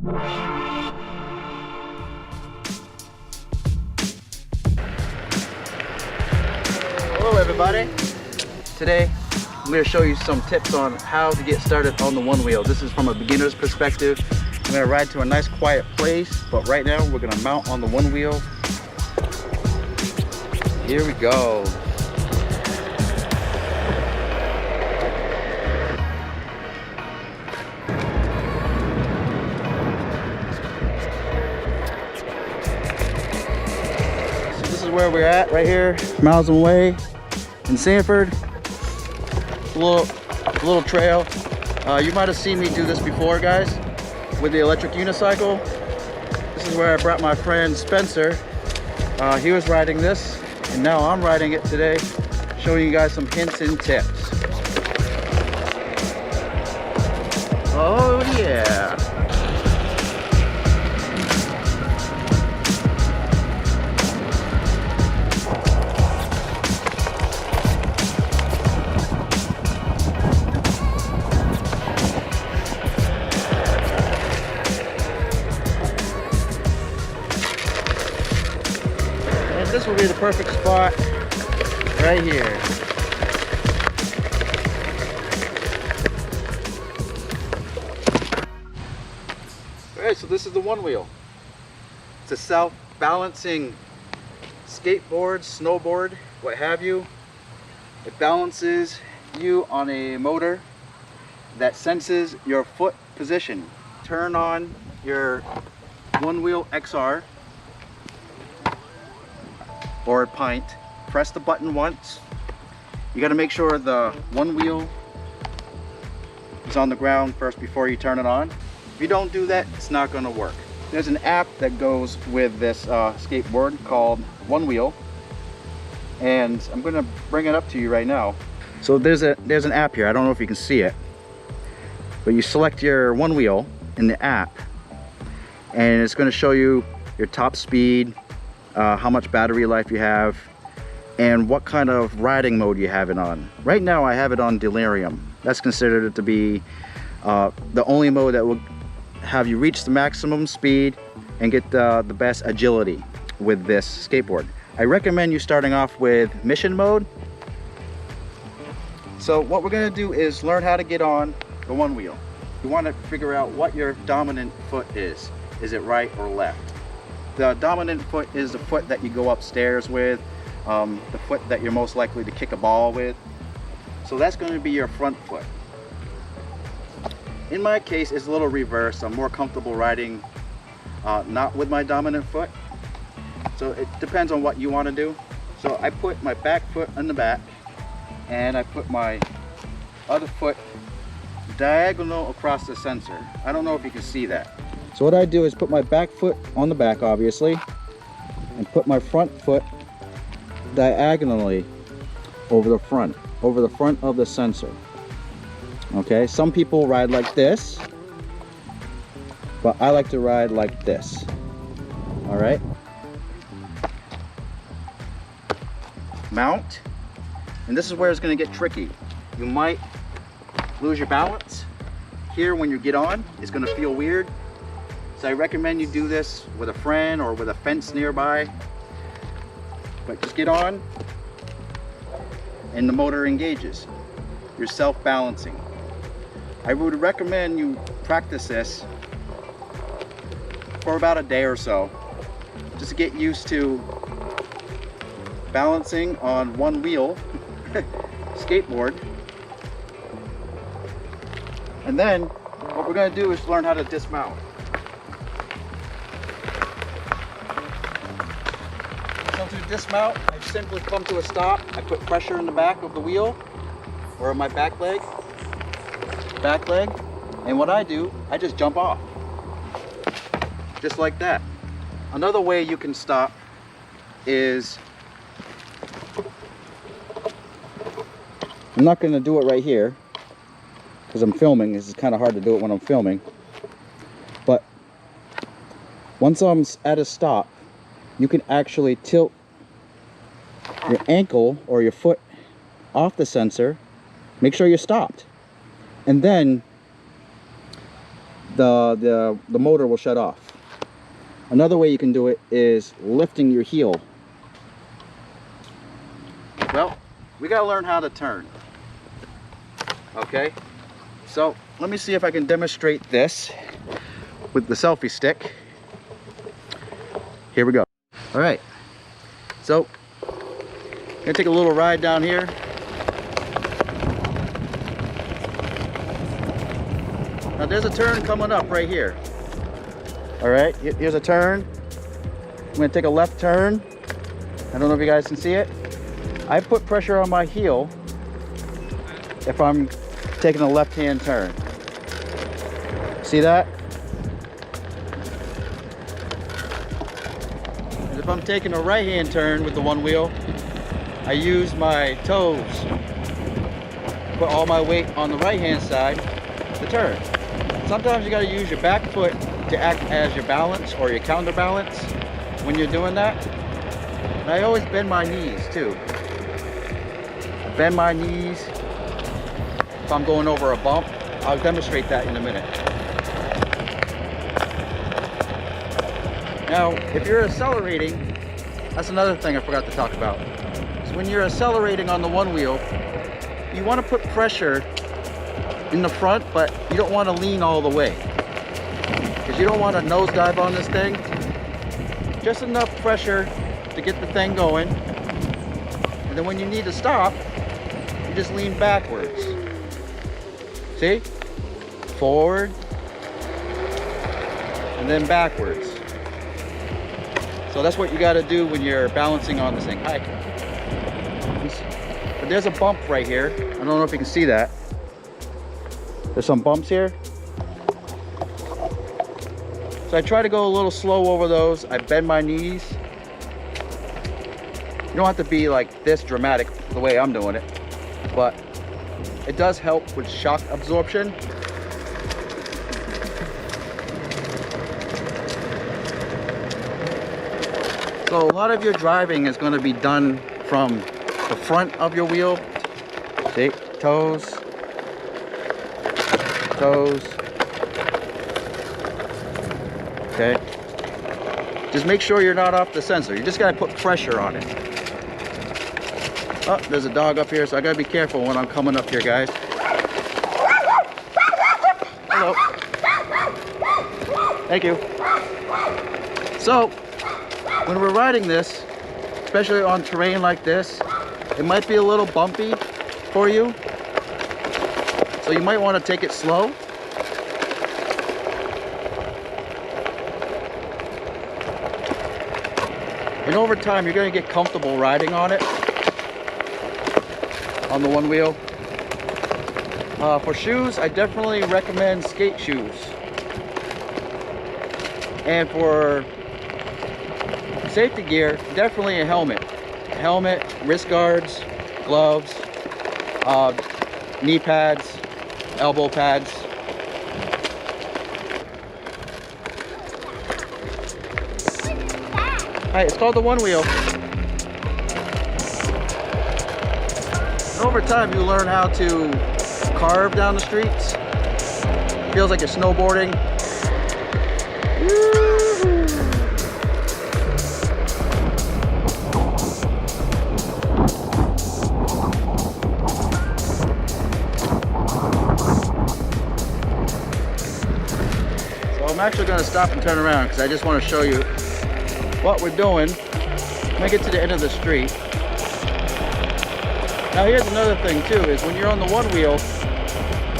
Hello everybody. Today I'm going to show you some tips on how to get started on the Onewheel. This is from a beginner's perspective. I'm going to ride to a nice quiet place, but right now we're going to mount on the Onewheel. Here we go. So this is where we're at right here, miles away in Sanford. A little trail. You might have seen me do this before, guys, with the electric unicycle. This is where I brought my friend Spencer. He was riding this, and now I'm riding it today, showing you guys some hints and tips. Oh yeah. This will be the perfect spot right here. Alright, so this is the Onewheel. It's a self-balancing skateboard, snowboard, what have you. It balances you on a motor that senses your foot position. Turn on your Onewheel XR or a pint, press the button once. You got to make sure the Onewheel is on the ground first before you turn it on. If you don't do that, it's not going to work. There's an app that goes with this skateboard called Onewheel, and I'm going to bring it up to you right now. So there's an app here. I don't know if you can see it, but you select your Onewheel in the app, and it's going to show you your top speed, how much battery life you have, and what kind of riding mode you have it on. Right now I have it on Delirium. That's considered to be the only mode that will have you reach the maximum speed and get the best agility with this skateboard. I recommend you starting off with mission mode. So what we're going to do is learn how to get on the Onewheel. You want to figure out what your dominant foot is. Is it right or left? The dominant foot is the foot that you go upstairs with, the foot that you're most likely to kick a ball with. So that's going to be your front foot. In my case, it's a little reverse. I'm more comfortable riding not with my dominant foot. So it depends on what you want to do. So I put my back foot on the back, and I put my other foot diagonal across the sensor. I don't know if you can see that. So what I do is put my back foot on the back, obviously, and put my front foot diagonally over the front of the sensor. Okay, some people ride like this, but I like to ride like this. All right. Mount, and this is where it's going to get tricky. You might lose your balance here when you get on. It's going to feel weird. So I recommend you do this with a friend or with a fence nearby. But just get on and the motor engages. You're self-balancing. I would recommend you practice this for about a day or so, just to get used to balancing on one wheel skateboard. And then what we're going to do is learn how to dismount. So to dismount, I simply come to a stop. I put pressure in the back of the wheel or my back leg, and what I do, I just jump off, just like that. Another way you can stop is, I'm not going to do it right here because I'm filming. This is kind of hard to do it when I'm filming, but once I'm at a stop, you can actually tilt your ankle or your foot off the sensor, make sure you're stopped, and then the motor will shut off. Another way you can do it is lifting your heel. Well, we gotta learn how to turn. Okay, so let me see if I can demonstrate this with the selfie stick. Here we go. All right, so I'm gonna take a little ride down here. Now there's a turn coming up right here. All right, here's a turn. I'm gonna take a left turn. I don't know if you guys can see it. I put pressure on my heel if I'm taking a left-hand turn. See that? And if I'm taking a right-hand turn with the one wheel, I use my toes, put all my weight on the right-hand side to turn. Sometimes you gotta use your back foot to act as your balance or your counterbalance when you're doing that. And I always bend my knees too. Bend my knees if I'm going over a bump. I'll demonstrate that in a minute. Now, if you're accelerating, that's another thing I forgot to talk about. So when you're accelerating on the one wheel, you want to put pressure in the front, but you don't want to lean all the way, because you don't want to nosedive on this thing. Just enough pressure to get the thing going, and then when you need to stop, you just lean backwards. See? Forward, and then backwards. So that's what you got to do when you're balancing on this thing. Hi. But there's a bump right here. I don't know if you can see that. There's some bumps here. So I try to go a little slow over those. I bend my knees. You don't have to be like this dramatic the way I'm doing it, but it does help with shock absorption. So a lot of your driving is going to be done from the front of your wheel. See, toes, toes. Okay. Just make sure you're not off the sensor. You just got to put pressure on it. Oh, there's a dog up here, so I gotta be careful when I'm coming up here, guys. Hello. Thank you. So, when we're riding this, especially on terrain like this, it might be a little bumpy for you. So you might want to take it slow. And over time, you're gonna get comfortable riding on it. On the one wheel. For shoes, I definitely recommend skate shoes. And for safety gear, definitely a helmet. Helmet, wrist guards, gloves, knee pads, elbow pads. Alright, it's called the one wheel. Over time, you learn how to carve down the streets. Feels like you're snowboarding. So I'm actually going to stop and turn around because I just want to show you what we're doing when I get to the end of the street. Now here's another thing too, is when you're on the one wheel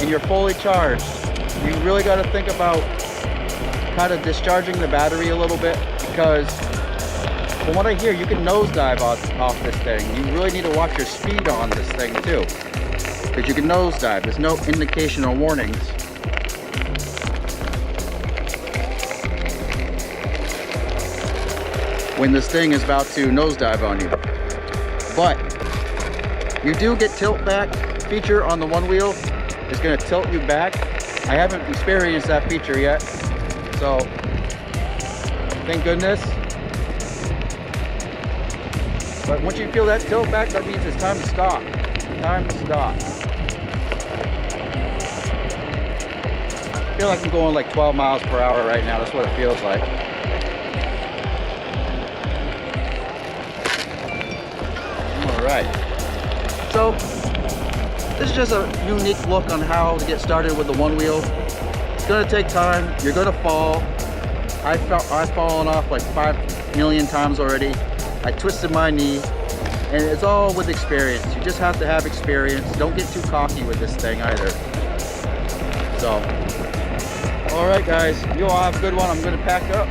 and you're fully charged, you really got to think about kind of discharging the battery a little bit, because from what I hear, you can nosedive off this thing. You really need to watch your speed on this thing too, because you can nosedive. There's no indication or warnings. When this thing is about to nosedive on you. But you do get tilt back feature on the one wheel. It's going to tilt you back. I haven't experienced that feature yet, so thank goodness. But once you feel that tilt back, that means it's time to stop. Time to stop. I feel like I'm going like 12 miles per hour right now. That's what it feels like. All right. So this is just a unique look on how to get started with the one wheel. It's gonna take time. You're gonna fall. I've fallen off like 5 million times already. I twisted my knee, and it's all with experience. You just have to have experience. Don't get too cocky with this thing either. So, all right, guys, you all have a good one. I'm gonna pack up.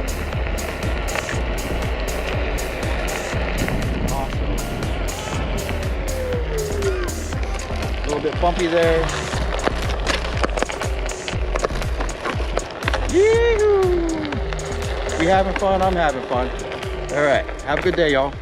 Awesome. A little bit bumpy there. Yee-hoo! You having fun? I'm having fun. All right, have a good day, y'all.